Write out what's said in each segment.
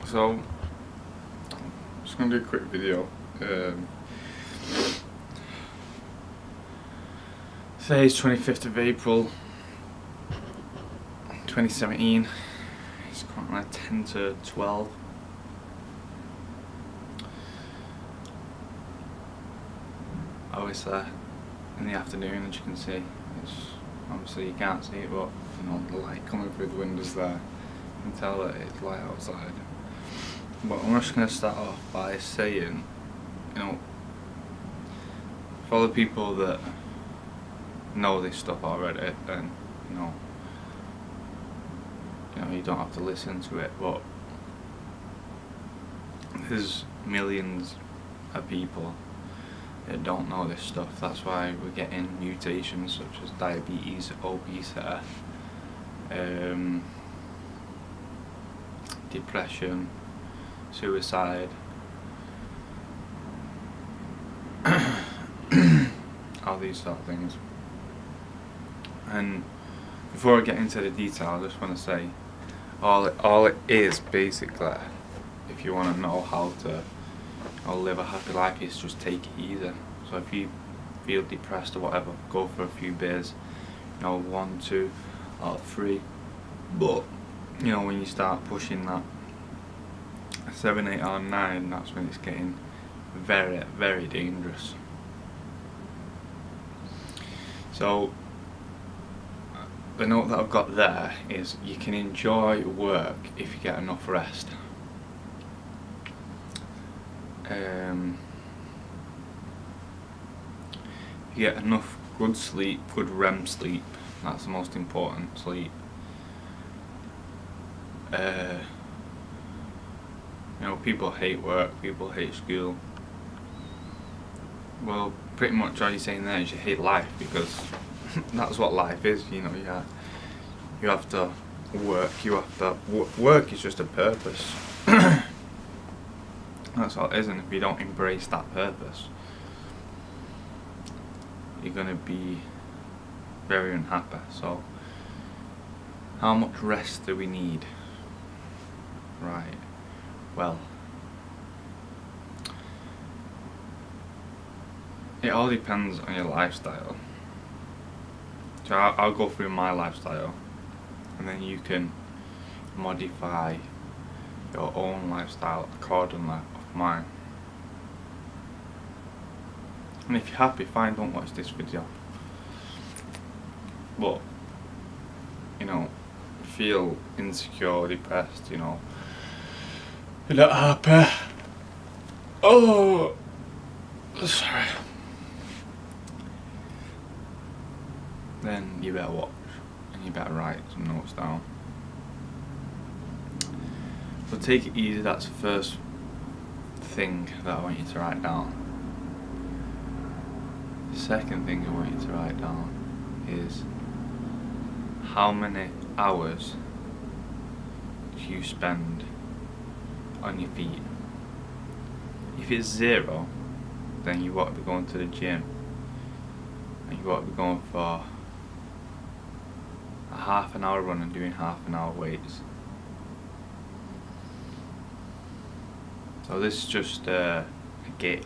So, I'm just going to do a quick video. Today is 25th of April 2017. It's currently 10 to 12. Obviously, in the afternoon, as you can see, it's obviously you can't see it, but you know the light coming through the windows there. You can tell that it's light outside. But I'm just going to start off by saying, you know, for the people that know this stuff already, then you know you don't have to listen to it. But there's millions of people that don't know this stuff. That's why we're getting mutations such as diabetes, obesity, depression, suicide, all these sort of things. And before I get into the detail, I just want to say all it is basically, if you want to know how to live a happy life, is just take it easy. So if you feel depressed or whatever, go for a few beers, 1, 2 or 3. But when you start pushing that 7, 8 or 9, that's when it's getting very, very dangerous. So the note that I've got there is you can enjoy work if you get enough rest. If you get enough good sleep, good REM sleep, that's the most important sleep. People hate work, people hate school. Well, pretty much all you're saying there is you hate life, because that's what life is. You have to work. Work is just a purpose. That's all it is, and if you don't embrace that purpose, you're gonna be very unhappy. So, how much rest do we need? Right. Well, it all depends on your lifestyle. So I'll go through my lifestyle, and then you can modify your own lifestyle accordingly of mine. And if you're happy, fine, don't watch this video. But feel insecure, depressed, you're not happy. Oh, sorry. Then you better watch, and you better write some notes down. So take it easy, that's the first thing that I want you to write down. The second thing I want you to write down is how many hours do you spend on your feet. If it's 0, then you ought to be going to the gym, and you ought to be going for a half an hour run and doing half an hour weights. So this is just a gauge,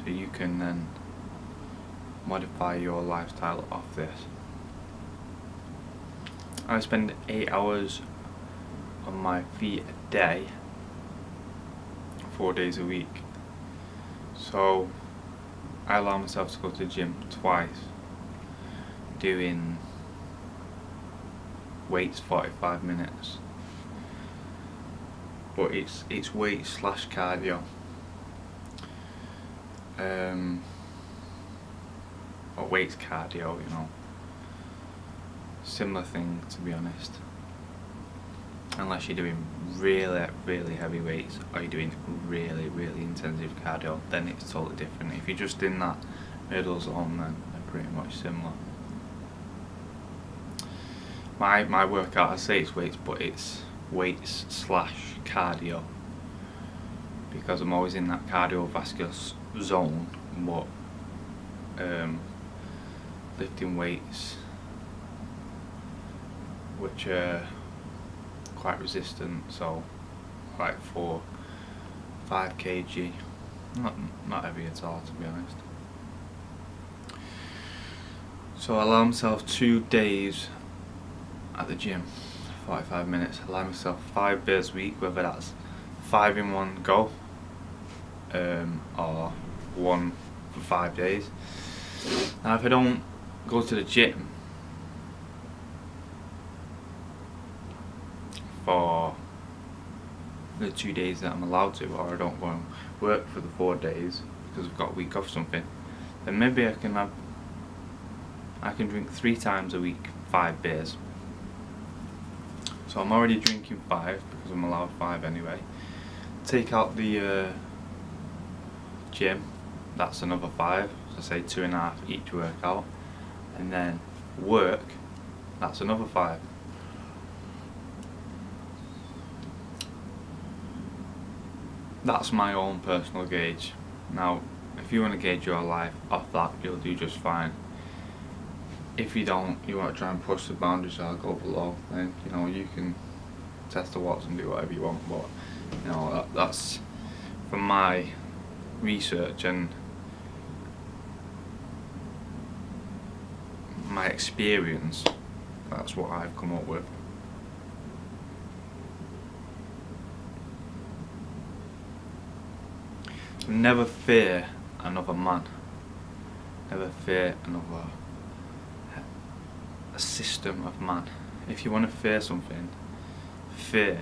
so you can then modify your lifestyle off this. I spend 8 hours on my feet a day, 4 days a week. So I allow myself to go to the gym twice, doing weights 45 minutes. But it's weights / cardio. Or weights cardio, similar thing, to be honest. Unless you're doing really, really heavy weights, or you're doing really, really intensive cardio, then it's totally different. If you're just in that middle zone, then they're pretty much similar. My workout, I say it's weights, but it's weights / cardio, because I'm always in that cardiovascular zone. But lifting weights which are quite resistant, so like 5 kg, not heavy at all, to be honest. So I allow myself 2 days at the gym, 45 minutes. I allow myself 5 days a week, whether that's 5 in one go, or 1 for 5 days. Now if I don't go to the gym for the 2 days that I'm allowed to, or I don't go and work for the 4 days because I've got a week off something, then maybe I can drink 3 times a week, 5 beers. So I'm already drinking 5 because I'm allowed 5 anyway. Take out the gym, that's another 5, so say 2.5 each workout, and then work, that's another 5. That's my own personal gauge. Now if you want to gauge your life off that, you'll do just fine. If you don't, you want to try and push the boundaries, I'll go below, then you know, you can test the waters and do whatever you want, but you know, that's from my research and my experience, that's what I've come up with. So never fear another man, never fear a system of man. If you want to fear something, fear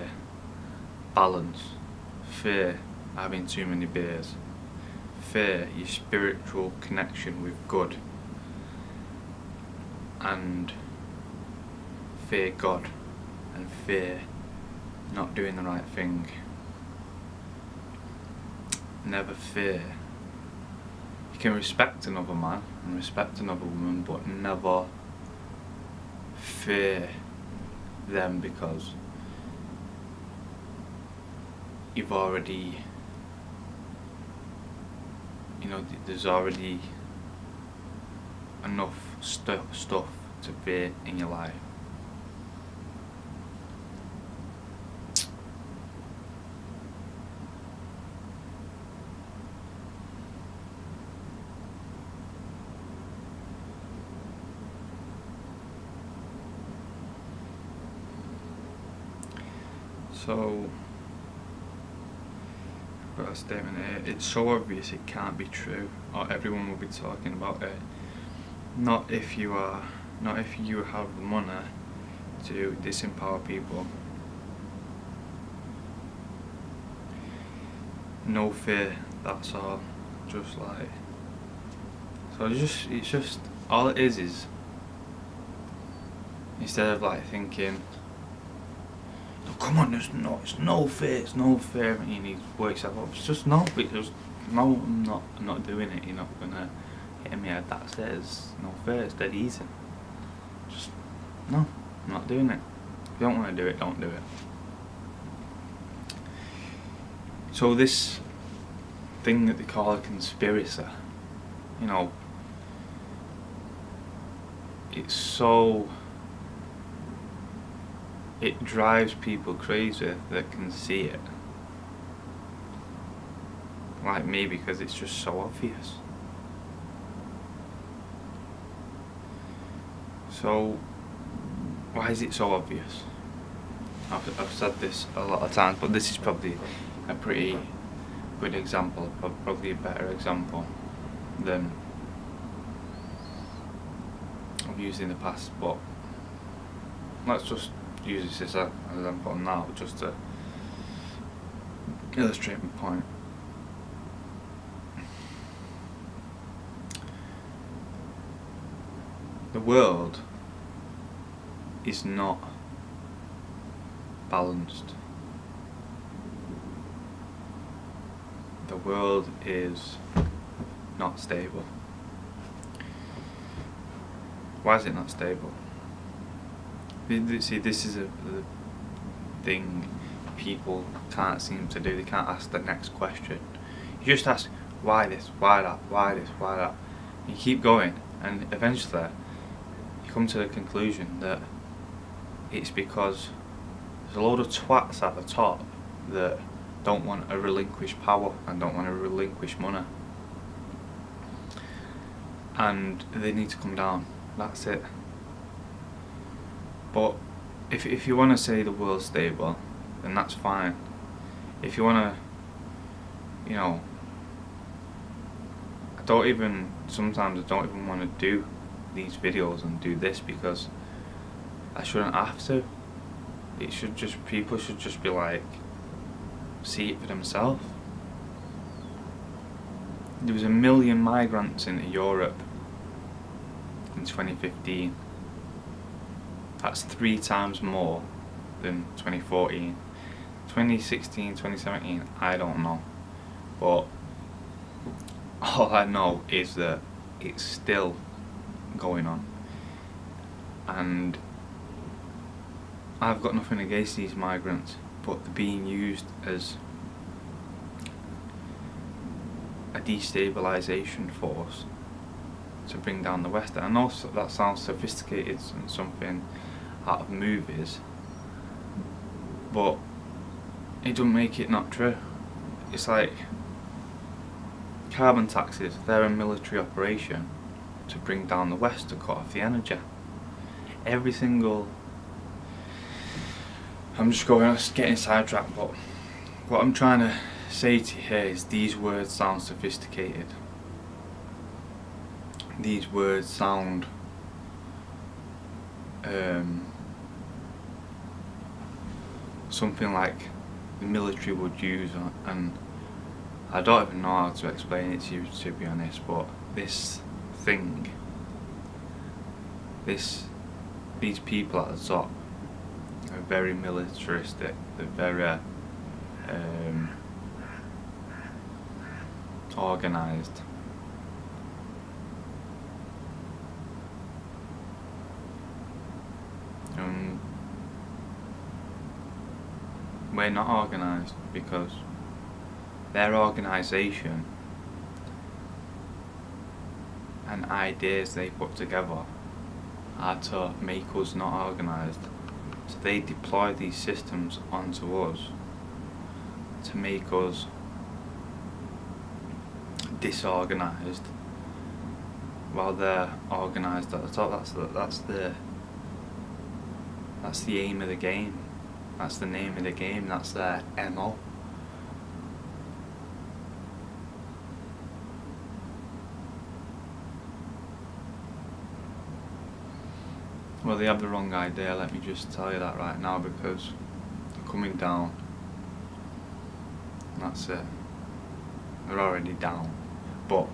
balance, fear having too many beers, fear your spiritual connection with God, and fear God, and fear not doing the right thing. Never fear. You can respect another man and respect another woman, but never fear them, because you've already, you know, there's already enough stuff to fear in your life. So, I've got a statement here. It's so obvious it can't be true, or everyone will be talking about it. Not if you have the money to disempower people. No fear, that's all. Just like, so it's just all it is instead of like thinking, oh, come on, it's no fear, and you need to work yourself up. It's just no, I'm not doing it. You're not gonna hit me head. That's it. It's no fear. It's dead easy. Just no, I'm not doing it. If you don't want to do it, don't do it. So this thing that they call a conspiracy, you know, it drives people crazy that can see it, like me, because it's just so obvious. So why is it so obvious? I've said this a lot of times, but this is probably a pretty good example, probably a better example than I've used in the past, but let's just use this as an example now, just to illustrate my point. The world is not balanced. The world is not stable. Why is it not stable? See, this is the thing people can't seem to do. They can't ask the next question. You just ask, why this, why that, why this, why that. You keep going, and eventually you come to the conclusion that it's because There's a load of twats at the top that don't want to relinquish power and don't want to relinquish money, and they need to come down. That's it. But if you want to say the world's stable, then that's fine. If you want to, you know, sometimes I don't even want to do these videos and do this, because I shouldn't have to. People should just be like, see it for themselves. There was 1 million migrants into Europe in 2015. That's 3 times more than 2014. 2016, 2017, I don't know. But all I know is that it's still going on. And I've got nothing against these migrants, but they're being used as a destabilisation force to bring down the West. And I know that sounds sophisticated and something out of movies, but it doesn't make it not true. It's like carbon taxes, they're a military operation to bring down the West, to cut off the energy. Every single... I'm just getting sidetracked, but what I'm trying to say to you here is these words sound sophisticated. These words sound something like the military would use, and I don't even know how to explain it to you, to be honest. But this thing, these people at the top are very militaristic. They're very organised. We're not organised, because their organisation and ideas they put together are to make us not organised. So they deploy these systems onto us to make us disorganised, while they're organised at the top. That's the aim of the game. That's the name of the game. That's their MO. Well, they have the wrong idea, let me just tell you that right now, because they're coming down. That's it. They're already down. But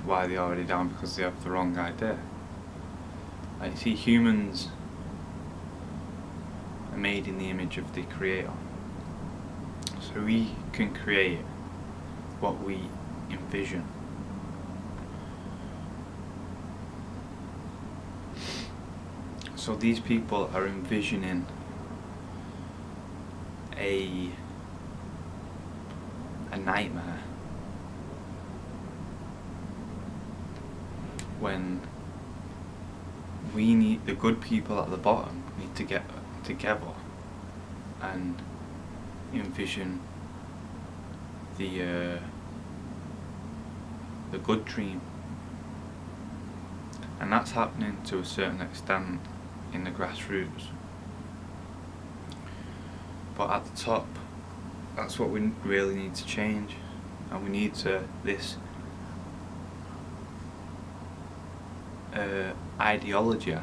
why are they already down? Because they have the wrong idea. Like, see, humans are made in the image of the Creator. So we can create what we envision. So these people are envisioning a nightmare, when the good people at the bottom need to get together and envision the good dream. And that's happening to a certain extent in the grassroots, but at the top, that's what we really need to change. And we need this ideology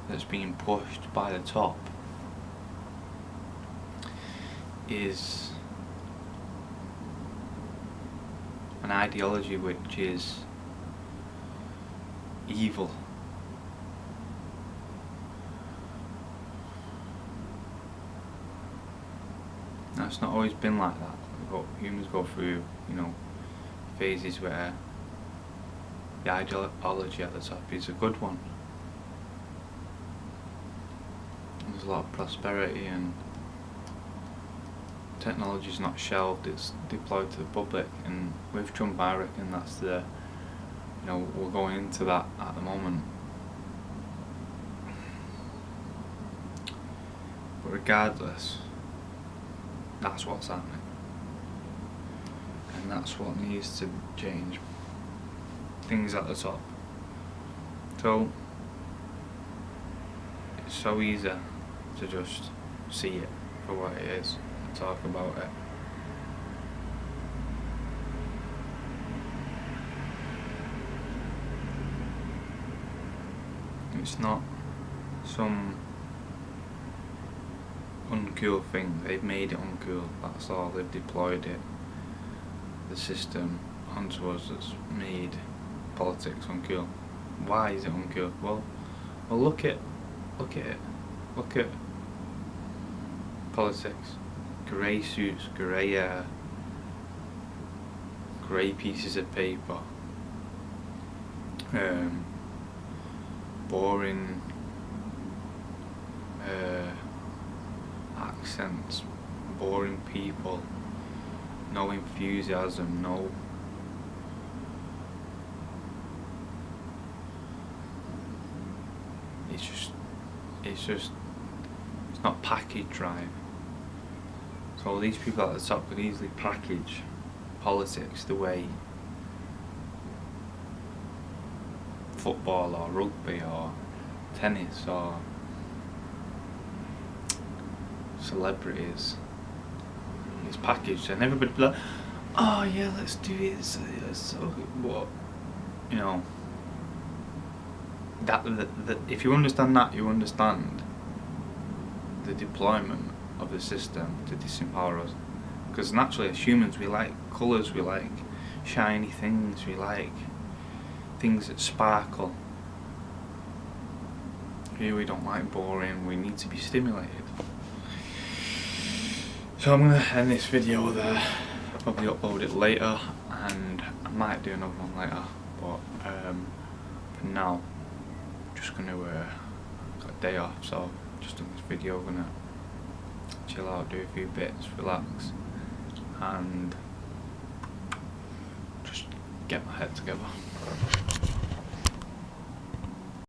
that's being pushed by the top is an ideology which is evil. Now, it's not always been like that. Humans go through, phases where the ideology at the top is a good one. There's a lot of prosperity, and technology is not shelved, it's deployed to the public. And with Trump, I reckon that's we're going into that at the moment. But But regardless, that's what's happening. And that's what needs to change. Things at the top. So, it's so easy to just see it for what it is and talk about it. It's not some uncool thing. They've made it uncool. That's all. They've deployed it. The system onto us that's made politics uncool. Why is it uncool? Well, look at it. Look at politics. Grey suits, grey hair, grey pieces of paper. Boring accents, boring people, no enthusiasm, it's not packaged right. So these people at the top could easily package politics the way football or rugby or tennis or celebrities is packaged, and everybody be like, oh yeah, let's do it, it's so good. But you know, that if you understand that, you understand the deployment of the system to disempower us. Because naturally as humans we like colours, we like shiny things, we like things that sparkle. Here we don't like boring, we need to be stimulated. So I'm going to end this video there. I'll probably upload it later, and I might do another one later, but for now I'm just going to got a day off, so just in this video I'm going to chill out, do a few bits, relax, and just get my head together.